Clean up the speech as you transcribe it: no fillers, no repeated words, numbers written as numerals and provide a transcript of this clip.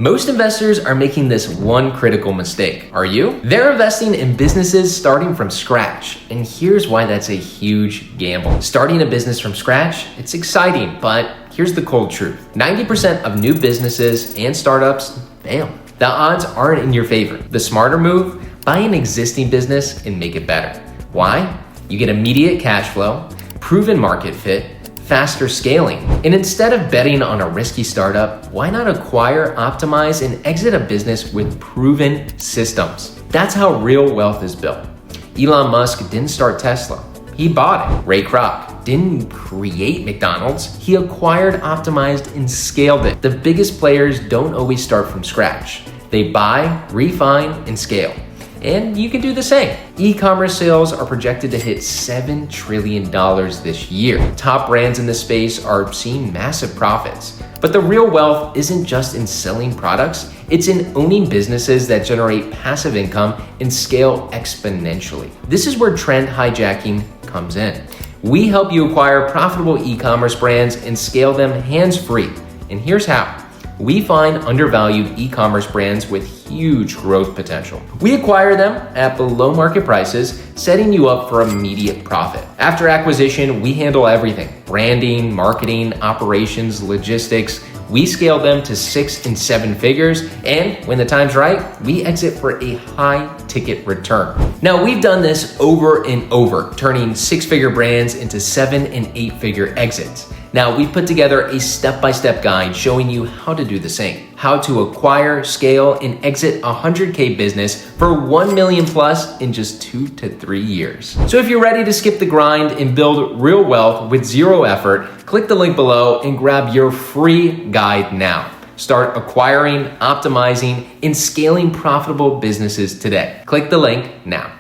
Most investors are making this one critical mistake. Are you? They're investing in businesses starting from scratch. And here's why that's a huge gamble. Starting a business from scratch, it's exciting, but here's the cold truth. 90% of new businesses and startups fail. The odds aren't in your favor. The smarter move, buy an existing business and make it better. Why? You get immediate cash flow, proven market fit, faster scaling. And instead of betting on a risky startup, why not acquire, optimize, and exit a business with proven systems? That's how real wealth is built. Elon Musk didn't start Tesla. He bought it. Ray Kroc didn't create McDonald's. He acquired, optimized, and scaled it. The biggest players don't always start from scratch. They buy, refine, and scale. And you can do the same. E-commerce sales are projected to hit $7 trillion this year. Top brands in this space are seeing massive profits. But the real wealth isn't just in selling products, it's in owning businesses that generate passive income and scale exponentially. This is where trend hijacking comes in. We help you acquire profitable e-commerce brands and scale them hands-free. And here's how. We find undervalued e-commerce brands with huge growth potential. We acquire them at below market prices, setting you up for immediate profit. After acquisition, we handle everything: branding, marketing, operations, logistics. We scale them to 6 and 7 figures, and when the time's right, we exit for a high ticket return. Now, we've done this over and over, turning 6-figure brands into 7 and 8-figure exits. Now, we've put together a step-by-step guide showing you how to do the same, how to acquire, scale, and exit a 100K business for 1 million plus in just 2 to 3 years. So if you're ready to skip the grind and build real wealth with zero effort, click the link below and grab your free guide now. Start acquiring, optimizing, and scaling profitable businesses today. Click the link now.